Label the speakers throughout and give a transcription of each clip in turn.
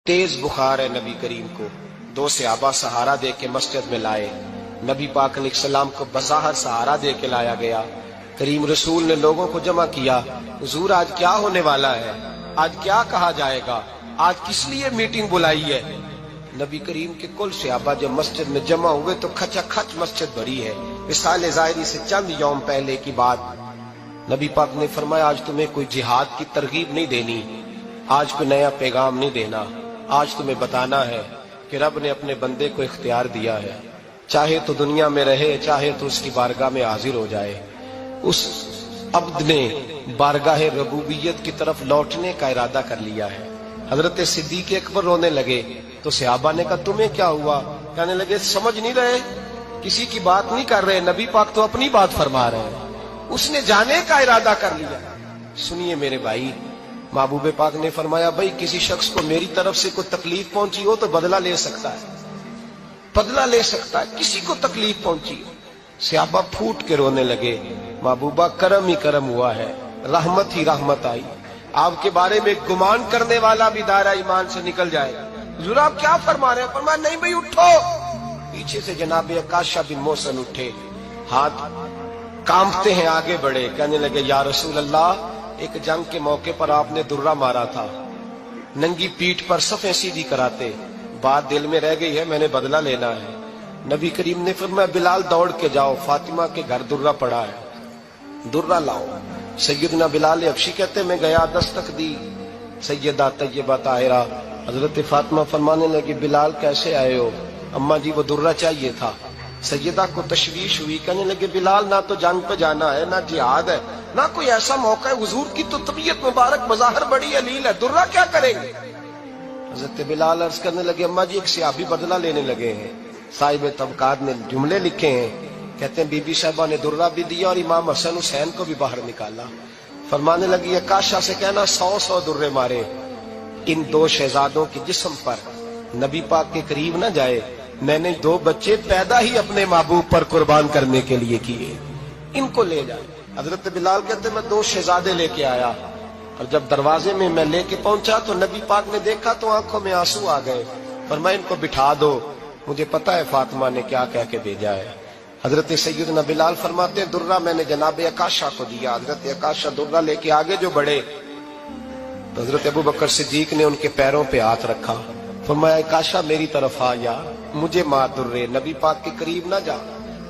Speaker 1: तेज बुखार है नबी करीम को। दो सहाबा सहारा दे के मस्जिद में लाए। नबी पाक अलैहिस्सलाम को बज़ाहिर सहारा दे के लाया गया। करीम रसूल ने लोगों को जमा किया, हुजूर आज क्या होने वाला है, आज क्या कहा जाएगा, आज किस लिए मीटिंग बुलाई है। नबी करीम के कुल सहाबा जब मस्जिद में जमा हुए तो खचाखच मस्जिद भरी है। विसाल ज़ाहिरी से चंद यौम पहले की बात। नबी पाक ने फरमाया आज तुम्हें कोई जिहाद की तरगीब नहीं देनी, आज कोई नया पैगाम नहीं देना, आज तुम्हें बताना है कि रब ने अपने बंदे को इख्तियार दिया है, चाहे तो दुनिया में रहे चाहे तो उसकी बारगाह में हाजिर हो जाए। उस अब्द ने बारगाह रबूबियत की तरफ लौटने का इरादा कर लिया है। हजरत सिद्दीक अकबर रोने लगे तो सहाबा ने कहा तुम्हें क्या हुआ। कहने लगे समझ नहीं रहे, किसी की बात नहीं कर रहे, नबी पाक तो अपनी बात फरमा रहे हैं, उसने जाने का इरादा कर लिया। सुनिए मेरे भाई, महबूब पाक ने फरमाया भाई किसी शख्स को मेरी तरफ से कोई तकलीफ पहुंची हो तो बदला ले सकता है, बदला ले सकता है, किसी को तकलीफ पहुंची हो। सहाबा फूट के रोने लगे, महबूबा करम ही करम हुआ है, रहमत ही रहमत आई, आपके बारे में गुमान करने वाला भी दायरा ईमान से निकल जाएगा। हुजूर आप क्या फरमा रहे हैं। फरमाया नहीं भाई उठो। पीछे से जनाब अकाशा बिन मोहसिन उठे, हाथ कांपते हैं, आगे बढ़े, कहने लगे या रसूल अल्लाह एक जंग के मौके पर आपने दुर्रा मारा था, नंगी पीठ पर सफ़े सीधी कराते, बात दिल में रह गई है, मैंने बदला लेना है। नबी करीम ने फरमाया बिलाल दौड़ के जाओ, फातिमा के घर दुर्रा पड़ा है, दुर्रा लाओ। सैयदना बिलाल हबशी कहते मैं गया, दस्तक दी, सैयदा तैयबा ताहिरा हजरत फातिमा फरमाने लगी बिलाल कैसे आए हो। अम्मा जी वो दुर्रा चाहिए था। सैयदा को तशवीश हुई, कहने लगे बिलाल ना तो जंग पे जाना है, ना जिहाद है, ना कोई ऐसा मौका है, हुजूर की तो तबीयत मुबारक बज़ाहिर बड़ी अलील है, दुर्रा क्या करेंगे। हजरत बिलाल अर्ज करने लगे अम्मा जी एक सहाबी बदला लेने लगे हैं, साहिब तबकात ने जुमले लिखे हैं, कहते हैं बीबी साहबा ने दुर्रा भी दिया और इमाम हसन हुसैन को भी बाहर निकाला। फरमाने लगी अकाशा से कहना 100 दुर्रे मारे, इन दो शहजादों के जिस्म पर नबी पाक के करीब न जाए, मैंने 2 बच्चे पैदा ही अपने महबूब पर कुर्बान करने के लिए किए, इनको ले जाए। हजरत बिलाल कहते मैं 2 शहजादे लेके आया और जब दरवाजे में मैं लेके पहुंचा तो नबी पाक ने देखा तो आंखों में आंसू आ गए। फरमाया इनको बिठा दो, मुझे पता है फातिमा ने क्या कह के भेजा है। हजरत सैयदना बिलाल फरमाते हैं दुर्रा मैंने जनाब अकाशा को दिया। हजरत अकाशा दुर्रा लेके आगे जो बढ़े तो हजरत अबू बकर सिद्दीक ने उनके पैरों पे हाथ रखा। फरमाया अकाशा मेरी तरफ आ यार, मुझे मार दुर्रे, नबी पाक के करीब ना जा।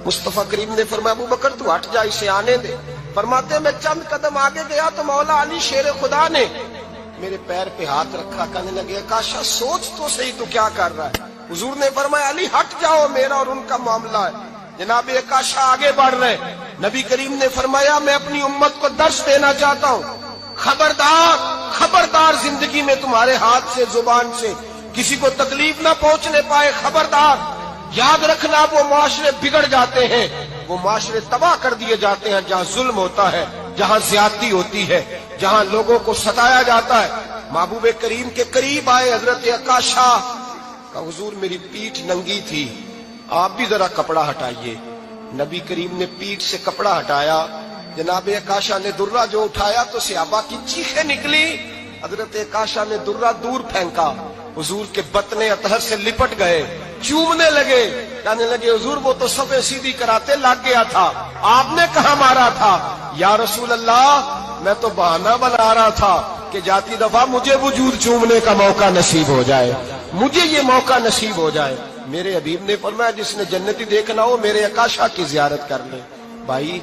Speaker 1: मुस्तफा करीम ने फरमाया अबू बकर तू हट जा, इसे आने दे। फरमाते मैं चंद कदम आगे गया तो मौला अली शेर खुदा ने मेरे पैर पे हाथ रखा। कहने लगे अकाशा सोच तो सही तू क्या कर रहा है। हुजूर ने फरमाया अली हट जाओ, मेरा और उनका मामला है। जनाब अकाशा आगे बढ़ रहे, नबी करीम ने फरमाया मैं अपनी उम्मत को दर्श देना चाहता हूँ, खबरदार खबरदार जिंदगी में तुम्हारे हाथ से जुबान से किसी को तकलीफ ना पहुंचने पाए, खबरदार। याद रखना वो माशरे बिगड़ जाते हैं, वो माशरे तबाह कर दिए जाते हैं जहां जुल्म होता है, जहां ज्यादती होती है, जहां लोगों को सताया जाता है। महबूब करीम के करीब आए हजरत अकाशा का, हुजूर मेरी पीठ नंगी थी, आप भी जरा कपड़ा हटाइए। नबी करीम ने पीठ से कपड़ा हटाया। जनाब अकाशा ने दुर्रा जो उठाया तो सहाबा की चीखें निकली। हजरत अकाशा ने दुर्रा दूर फेंका, हुजूर के बतने अतहर से लिपट गए, चूमने लगे, कहने लगे हुजूर वो तो सफ़े सीधी कराते लग गया था, आपने कहा मारा था। या रसूल अल्लाह मैं तो बहाना बना रहा था कि जाती दफा मुझे वजूद चूमने का मौका नसीब हो जाए, मुझे ये मौका नसीब हो जाए। मेरे हबीब ने फरमाया जिसने जन्नती देखना हो मेरे अकाशा की जियारत कर ले। भाई